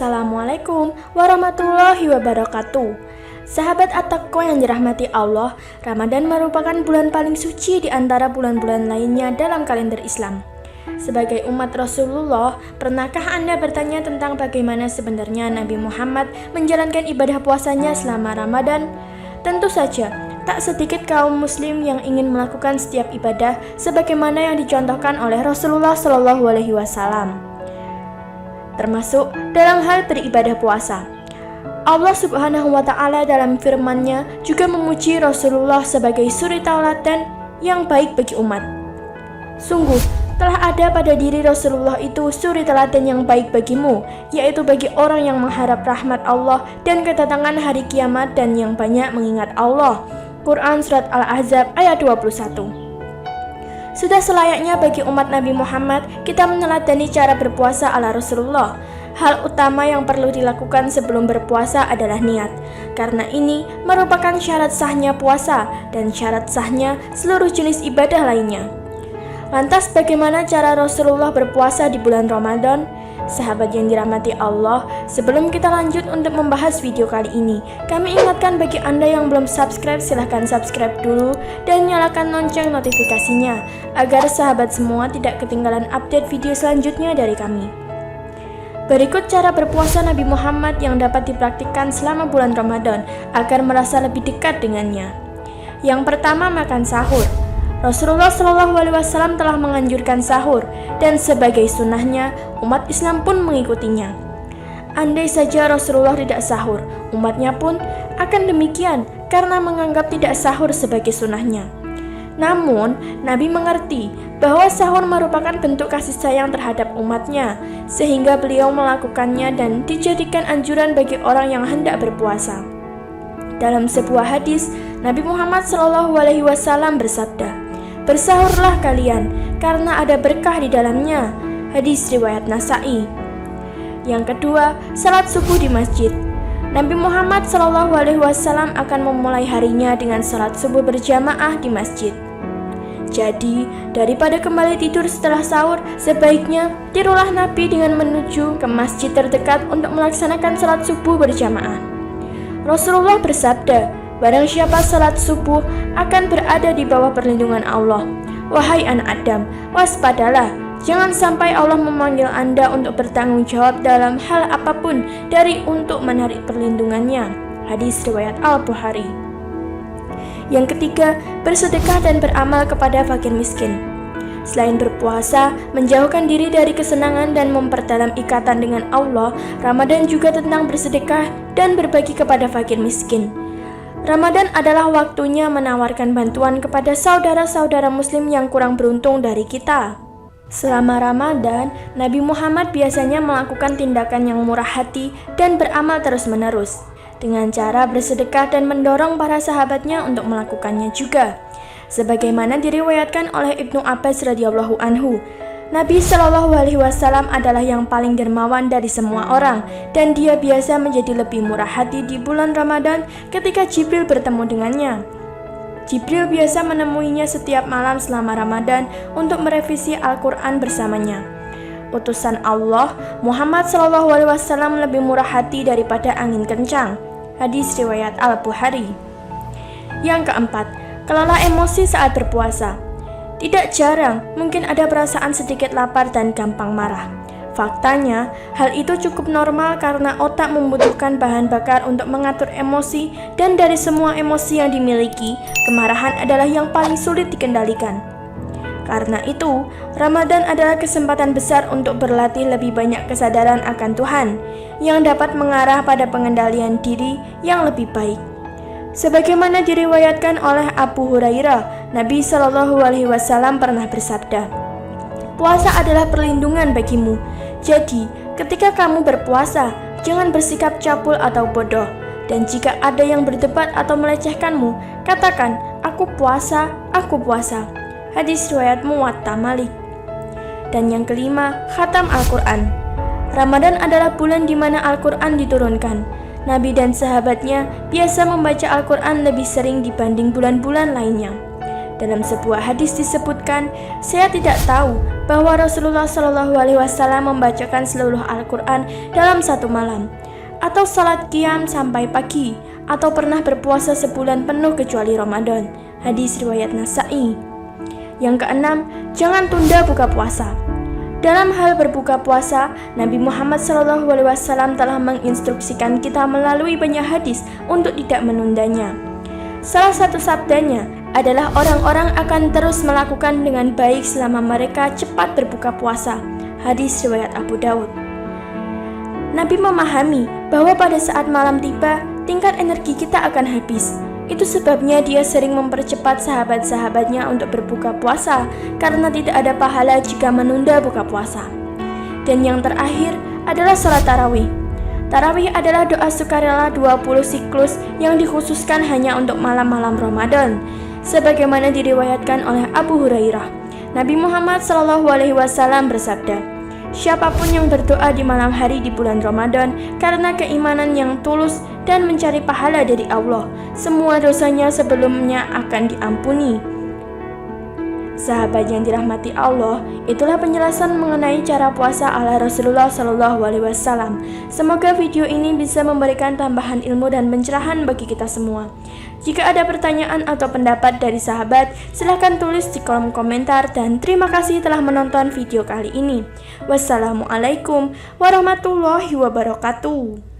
Assalamualaikum warahmatullahi wabarakatuh. Sahabat At-Taqwa yang dirahmati Allah, Ramadan merupakan bulan paling suci di antara bulan-bulan lainnya dalam kalender Islam. Sebagai umat Rasulullah, pernahkah Anda bertanya tentang bagaimana sebenarnya Nabi Muhammad menjalankan ibadah puasanya selama Ramadan? Tentu saja, tak sedikit kaum muslim yang ingin melakukan setiap ibadah sebagaimana yang dicontohkan oleh Rasulullah SAW, termasuk dalam hal beribadah puasa. Allah Subhanahu wa Ta'ala dalam firman-Nya juga memuji Rasulullah sebagai suri tauladan yang baik bagi umat. Sungguh, telah ada pada diri Rasulullah itu suri teladan yang baik bagimu, yaitu bagi orang yang mengharap rahmat Allah dan kedatangan hari kiamat dan yang banyak mengingat Allah. Quran Surat Al-Ahzab ayat 21. Sudah selayaknya bagi umat Nabi Muhammad kita meneladani cara berpuasa ala Rasulullah. Hal utama yang perlu dilakukan sebelum berpuasa adalah niat, karena ini merupakan syarat sahnya puasa dan syarat sahnya seluruh jenis ibadah lainnya. Lantas bagaimana cara Rasulullah berpuasa di bulan Ramadan? Sahabat yang dirahmati Allah, sebelum kita lanjut untuk membahas video kali ini, kami ingatkan bagi Anda yang belum subscribe, silahkan subscribe dulu dan nyalakan lonceng notifikasinya, agar sahabat semua tidak ketinggalan update video selanjutnya dari kami. Berikut cara berpuasa Nabi Muhammad yang dapat dipraktikkan selama bulan Ramadan agar merasa lebih dekat dengannya. Yang pertama, makan sahur. Rasulullah SAW telah menganjurkan sahur, dan sebagai sunnahnya, umat Islam pun mengikutinya. Andai saja Rasulullah tidak sahur, umatnya pun akan demikian karena menganggap tidak sahur sebagai sunnahnya. Namun, Nabi mengerti bahwa sahur merupakan bentuk kasih sayang terhadap umatnya, sehingga beliau melakukannya dan dijadikan anjuran bagi orang yang hendak berpuasa. Dalam sebuah hadis, Nabi Muhammad SAW bersabda, "Bersahurlah kalian, karena ada berkah di dalamnya." Hadis riwayat Nasa'i. Yang kedua, salat subuh di masjid. Nabi Muhammad SAW akan memulai harinya dengan salat subuh berjamaah di masjid. Jadi, daripada kembali tidur setelah sahur, sebaiknya tirulah Nabi dengan menuju ke masjid terdekat untuk melaksanakan salat subuh berjamaah. Rasulullah bersabda, "Barang siapa salat subuh akan berada di bawah perlindungan Allah. Wahai anak Adam, waspadalah, jangan sampai Allah memanggil Anda untuk bertanggung jawab dalam hal apapun dari untuk menarik perlindungannya." Hadis riwayat Al-Bukhari. Yang ketiga, bersedekah dan beramal kepada fakir miskin. Selain berpuasa, menjauhkan diri dari kesenangan dan memperdalam ikatan dengan Allah, Ramadan juga tentang bersedekah dan berbagi kepada fakir miskin. Ramadan adalah waktunya menawarkan bantuan kepada saudara-saudara muslim yang kurang beruntung dari kita. Selama Ramadan, Nabi Muhammad biasanya melakukan tindakan yang murah hati dan beramal terus-menerus, dengan cara bersedekah dan mendorong para sahabatnya untuk melakukannya juga. Sebagaimana diriwayatkan oleh Ibnu Abbas radhiyallahu anhu, Nabi SAW adalah yang paling dermawan dari semua orang, dan dia biasa menjadi lebih murah hati di bulan Ramadan ketika Jibril bertemu dengannya. Jibril biasa menemuinya setiap malam selama Ramadan untuk merevisi Al-Quran bersamanya. Utusan Allah, Muhammad SAW lebih murah hati daripada angin kencang. Hadis riwayat Al-Bukhari. Yang keempat, kelola emosi saat berpuasa. Tidak jarang, mungkin ada perasaan sedikit lapar dan gampang marah. Faktanya, hal itu cukup normal karena otak membutuhkan bahan bakar untuk mengatur emosi, dan dari semua emosi yang dimiliki, kemarahan adalah yang paling sulit dikendalikan. Karena itu, Ramadan adalah kesempatan besar untuk berlatih lebih banyak kesadaran akan Tuhan, yang dapat mengarah pada pengendalian diri yang lebih baik. Sebagaimana diriwayatkan oleh Abu Hurairah, Nabi SAW pernah bersabda, "Puasa adalah perlindungan bagimu. Jadi, ketika kamu berpuasa, jangan bersikap cabul atau bodoh. Dan jika ada yang berdebat atau melecehkanmu, katakan, 'Aku puasa, aku puasa.'" Hadis riwayat Muwatta Malik. Dan yang kelima, khatam Al-Quran. Ramadan adalah bulan di mana Al-Quran diturunkan. Nabi dan sahabatnya biasa membaca Al-Quran lebih sering dibanding bulan-bulan lainnya. Dalam sebuah hadis disebutkan, saya tidak tahu bahwa Rasulullah Shallallahu Alaihi Wasallam membacakan seluruh Al-Quran dalam satu malam, atau salat qiyam sampai pagi, atau pernah berpuasa sebulan penuh kecuali Ramadan. Hadis riwayat Nasa'i. Yang keenam, jangan tunda buka puasa. Dalam hal berbuka puasa, Nabi Muhammad SAW telah menginstruksikan kita melalui banyak hadis untuk tidak menundanya. Salah satu sabdanya adalah orang-orang akan terus melakukan dengan baik selama mereka cepat berbuka puasa. Hadis riwayat Abu Daud. Nabi memahami bahwa pada saat malam tiba, tingkat energi kita akan habis. Itu sebabnya dia sering mempercepat sahabat-sahabatnya untuk berbuka puasa karena tidak ada pahala jika menunda buka puasa. Dan yang terakhir adalah salat tarawih. Tarawih adalah doa sukarela 20 siklus yang dikhususkan hanya untuk malam-malam Ramadan. Sebagaimana diriwayatkan oleh Abu Hurairah, Nabi Muhammad SAW bersabda, siapapun yang berdoa di malam hari di bulan Ramadan karena keimanan yang tulus dan mencari pahala dari Allah, semua dosanya sebelumnya akan diampuni. Sahabat yang dirahmati Allah, itulah penjelasan mengenai cara puasa ala Rasulullah SAW. Semoga video ini bisa memberikan tambahan ilmu dan pencerahan bagi kita semua. Jika ada pertanyaan atau pendapat dari sahabat, silahkan tulis di kolom komentar dan terima kasih telah menonton video kali ini. Wassalamualaikum warahmatullahi wabarakatuh.